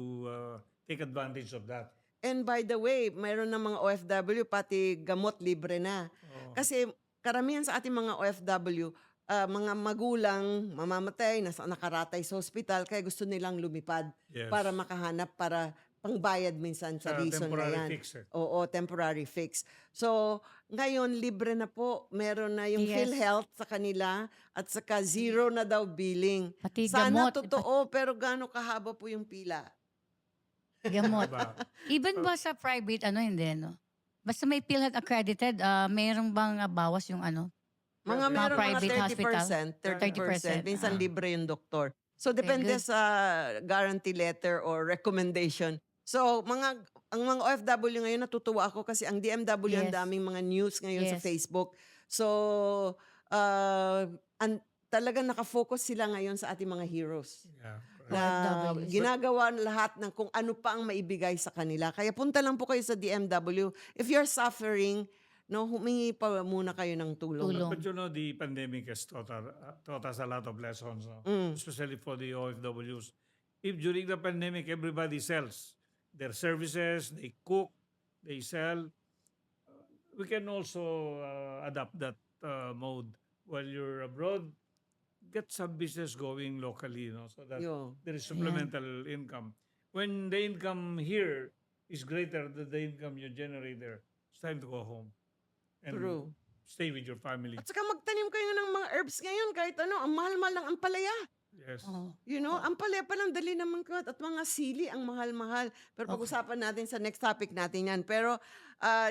take advantage of that. And by the way, mayroon ng mga OFW pati gamot libre na. Oh, Kasi karamihan sa ating mga OFW, mga magulang mamamatay, nakaratay sa ospital, kaya gusto nilang lumipad yes. para makahanap para pangbayad minsan sa Sa reason na temporary yan. fix. Oo, temporary fix. So, ngayon libre na po. Meron na yung Yes. PhilHealth sa kanila at saka zero na daw billing. Pati Sana gamot. totoo, pero gaano kahaba po yung pila? Gamot. Diba? Even ba sa private, hindi, no? Basta may PhilHealth accredited, mayroong bang bawas yung Mga Mga meron mga private 30%, 30%. 30%, Minsan ah. libre yung doktor. So depende good. sa guarantee letter or recommendation. So ang mga OFW ngayon natutuwa ako kasi ang DMW ang Yes. daming mga news ngayon sa Yes. Facebook. So talagang nakafocus sila ngayon sa ating mga heroes. Yeah, correct. Na OFWs. ginagawa lahat ng kung ano pa ang maibigay sa kanila. Kaya punta lang po kayo sa DMW. If you're suffering, no, humingi pa muna kayo ng tulong. Tulong. But you know, the pandemic has taught us a lot of lessons, no? Especially for the OFWs. If during the pandemic, everybody sells their services, they cook, they sell, we can also adapt that mode while you're abroad. Get some business going locally, so that Yo. there is supplemental income. When the income here is greater than the income you generate there, it's time to go home and True. stay with your family. At saka magtanim kayo ng mga herbs ngayon kahit ang mahal-mahal ng ampalaya. Yes. Oh. Ampalaya pa lang dali naman ko at mga sili ang mahal-mahal. Pero pag-usapan natin sa next topic natin yan. Pero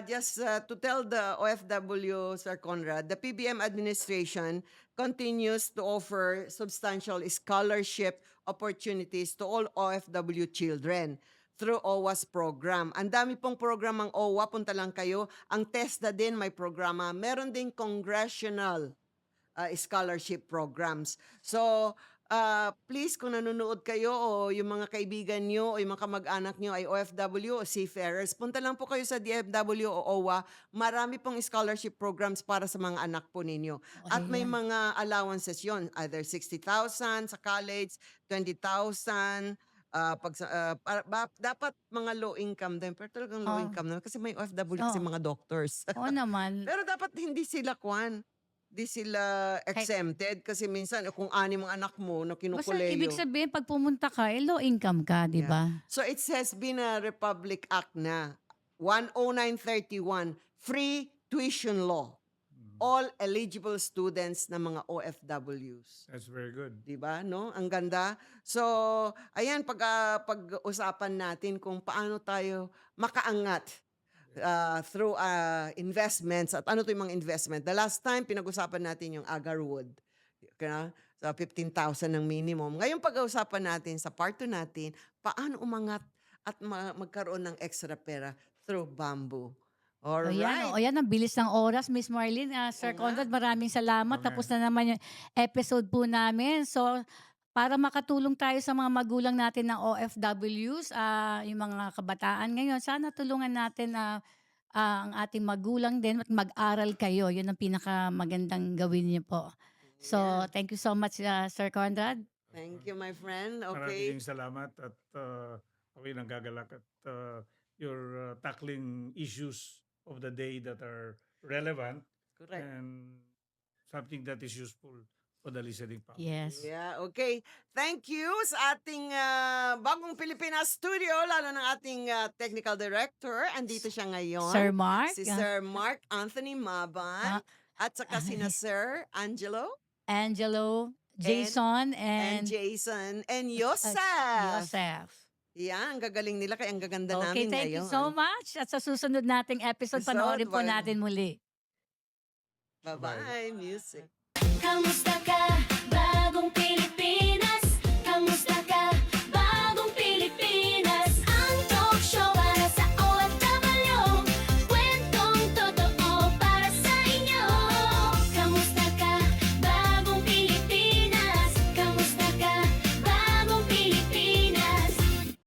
just to tell the OFW, Sir Conrad, the PBM administration continues to offer substantial scholarship opportunities to all OFW children through OWA's program. Ang dami pong program ang OWA, punta lang kayo. Ang TESDA din may programa. Meron ding congressional scholarship programs. So, please kung nanonood kayo o yung mga kaibigan nyo o yung mga kamag-anak nyo ay OFW o seafarers, punta lang po kayo sa DFW o OWA. Marami pong scholarship programs para sa mga anak po ninyo. At may Ayan. mga allowances yon, either 60,000 sa college, 20,000, dapat mga low income din. Pero talagang low Oh. income naman kasi may OFW kasi Oh. mga doctors. Oo naman. Pero dapat hindi sila hindi sila exempted kasi minsan kung 6 ang anak mo na Basta kinukuleyo. ibig sabihin, pag pumunta ka, low income ka, di Yeah. ba? So it has been a Republic Act na 10931, free tuition law. All eligible students na mga OFWs. That's very good. 'Di ba, no? Ang ganda. So, ayan pag-usapan natin kung paano tayo makaangat through investments at ano 'to yung mga investment. The last time pinag-usapan natin yung Agarwood. Kaya sa 15,000 ng minimum. Ngayon pag-uusapan natin sa part 2 natin, paano umangat at magkaroon ng extra pera through bamboo. All right. Ayan, ang bilis ng oras, Miss Marlene. Sir Oo nga. Conrad, maraming salamat. Okay. Tapos na naman yung episode po namin. So, para makatulong tayo sa mga magulang natin ng OFWs, yung mga kabataan ngayon, sana tulungan natin ang ating magulang din at mag-aral kayo. Yun ang pinakamagandang gawin niyo po. So, Yeah. thank you so much, Sir Conrad. Thank you, my friend. Okay. Maraming salamat at ako'y nagagalak at you're tackling issues of the day that are relevant Correct. and something that is useful for the listening public. Yes. Yeah, okay. Thank you sa ating bagong Pilipinas studio, lalo ng ating technical director. Andito siya ngayon. Sir Mark. Si Sir Mark Anthony Maban. At saka sina Sir Angelo Angelo, Jason, and and Jason and Yosef. Yosef. Yan, ang gagaling nila kaya ang gaganda namin Okay, thank ngayon. you so much. At sa susunod nating episode, panoorin po Bye. natin muli. Bye-bye, music. Kamusta ka? Bagong Pilipinas.